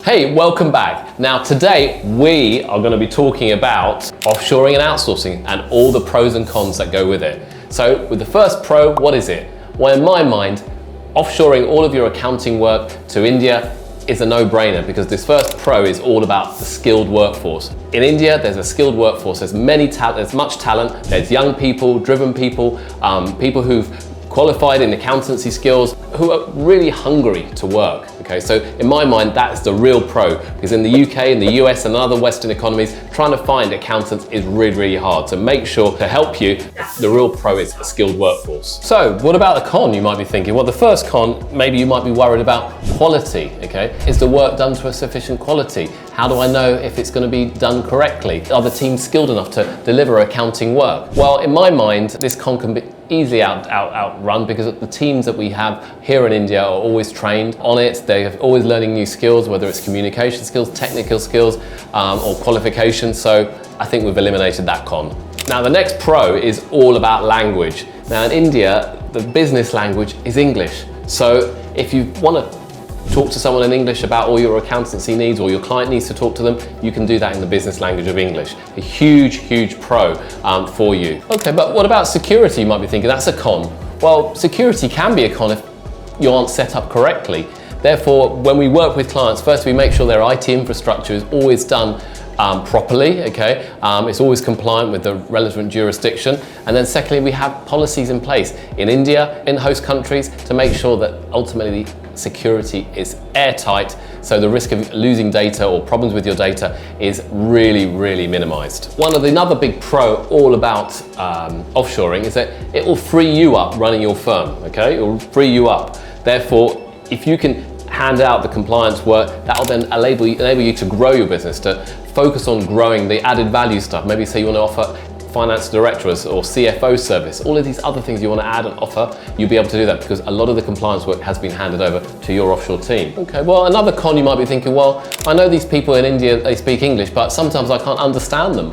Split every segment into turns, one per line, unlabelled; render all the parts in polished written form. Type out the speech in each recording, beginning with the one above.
Hey, welcome back. Now today we are going to be talking about offshoring and outsourcing and all the pros and cons that go with it. So with the first pro, what is it? Well, in my mind, offshoring all of your accounting work to India is a no-brainer because this first pro is all about the skilled workforce. In India, there's a skilled workforce. There's much talent. There's young people, driven people, people who've qualified in accountancy skills, who are really hungry to work. Okay, so in my mind, that's the real pro, because in the UK, in the US and other Western economies, trying to find accountants is really, really hard. So make sure to help you, the real pro is a skilled workforce. So what about the con, you might be thinking? Well, the first con, maybe you might be worried about quality, okay? Is the work done to a sufficient quality? How do I know if it's going to be done correctly? Are the teams skilled enough to deliver accounting work? Well, in my mind, this con can be easily outrun because the teams that we have here in India are always trained on it. They're always learning new skills, whether it's communication skills, technical skills, or qualifications. So I think we've eliminated that con. Now the next pro is all about language. Now in India, the business language is English. So if you want to talk to someone in English about all your accountancy needs, or your client needs to talk to them, you can do that in the business language of English. A huge, huge pro for you. Okay, but what about security, you might be thinking? That's a con. Well, security can be a con if you aren't set up correctly. Therefore, when we work with clients, first we make sure their IT infrastructure is always done properly, okay? It's always compliant with the relevant jurisdiction. And then secondly, we have policies in place in India, in host countries, to make sure that ultimately security is airtight, so the risk of losing data or problems with your data is really, really minimized. Another big pro all about offshoring is that it will free you up running your firm, okay? It will free you up. Therefore, if you can hand out the compliance work, that will then enable you to grow your business, to focus on growing the added value stuff. Maybe say you want to offer finance director or CFO service, all of these other things you want to add and offer, you'll be able to do that because a lot of the compliance work has been handed over to your offshore team. Okay, well, another con, you might be thinking, well, I know these people in India, they speak English, but sometimes I can't understand them.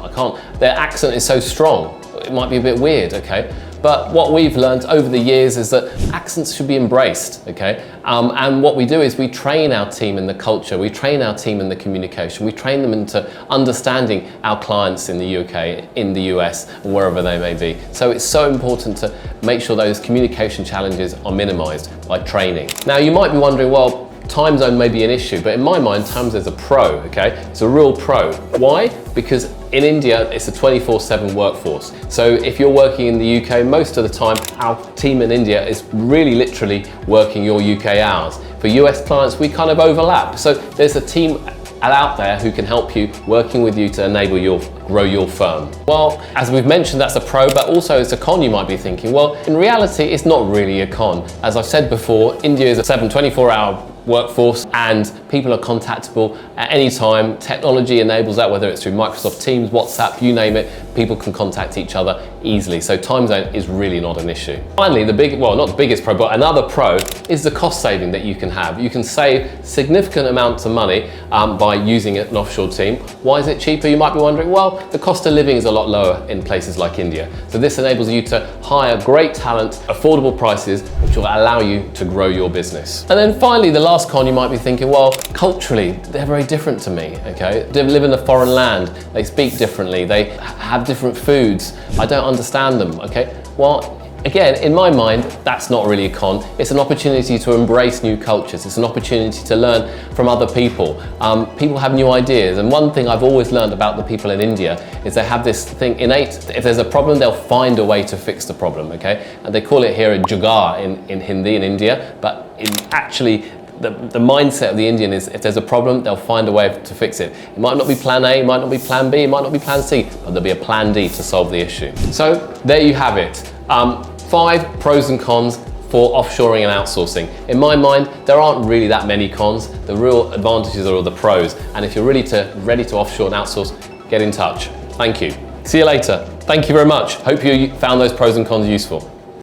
Their accent is so strong. It might be a bit weird, okay? But what we've learned over the years is that accents should be embraced, okay? And what we do is we train our team in the culture, we train our team in the communication, we train them into understanding our clients in the UK, in the US, and wherever they may be. So it's so important to make sure those communication challenges are minimized by training. Now you might be wondering, well, time zone may be an issue, but in my mind, time zone is a pro, okay? It's a real pro. Why? Because in India, it's a 24/7 workforce. So if you're working in the UK, most of the time, our team in India is really literally working your UK hours. For US clients, we kind of overlap. So there's a team out there who can help you, working with you to enable you grow your firm. Well, as we've mentioned, that's a pro, but also it's a con, you might be thinking. Well, in reality, it's not really a con. As I've said before, India is a 24-hour workforce and people are contactable at any time. Technology enables that, whether it's through Microsoft Teams, WhatsApp, you name it, people can contact each other easily. So time zone is really not an issue. Finally, not the biggest pro, but another pro is the cost saving that you can have. You can save significant amounts of money by using an offshore team. Why is it cheaper? You might be wondering, well, the cost of living is a lot lower in places like India. So this enables you to hire great talent, affordable prices, which will allow you to grow your business. And then finally, the last con, you might be thinking, well, culturally, they're very different to me, okay? They live in a foreign land, they speak differently, they have different foods, I don't understand them, okay? Well, again, in my mind, that's not really a con. It's an opportunity to embrace new cultures. It's an opportunity to learn from other people. People have new ideas. And one thing I've always learned about the people in India is they have this thing innate. If there's a problem, they'll find a way to fix the problem, okay? And they call it here a jugaad in Hindi in India, but the mindset of the Indian is if there's a problem, they'll find a way to fix it. It might not be plan A, it might not be plan B, it might not be plan C, but there'll be a plan D to solve the issue. So there you have it. 5 pros and cons for offshoring and outsourcing. In my mind, there aren't really that many cons. The real advantages are all the pros. And if you're ready to offshore and outsource, get in touch. Thank you. See you later. Thank you very much. Hope you found those pros and cons useful.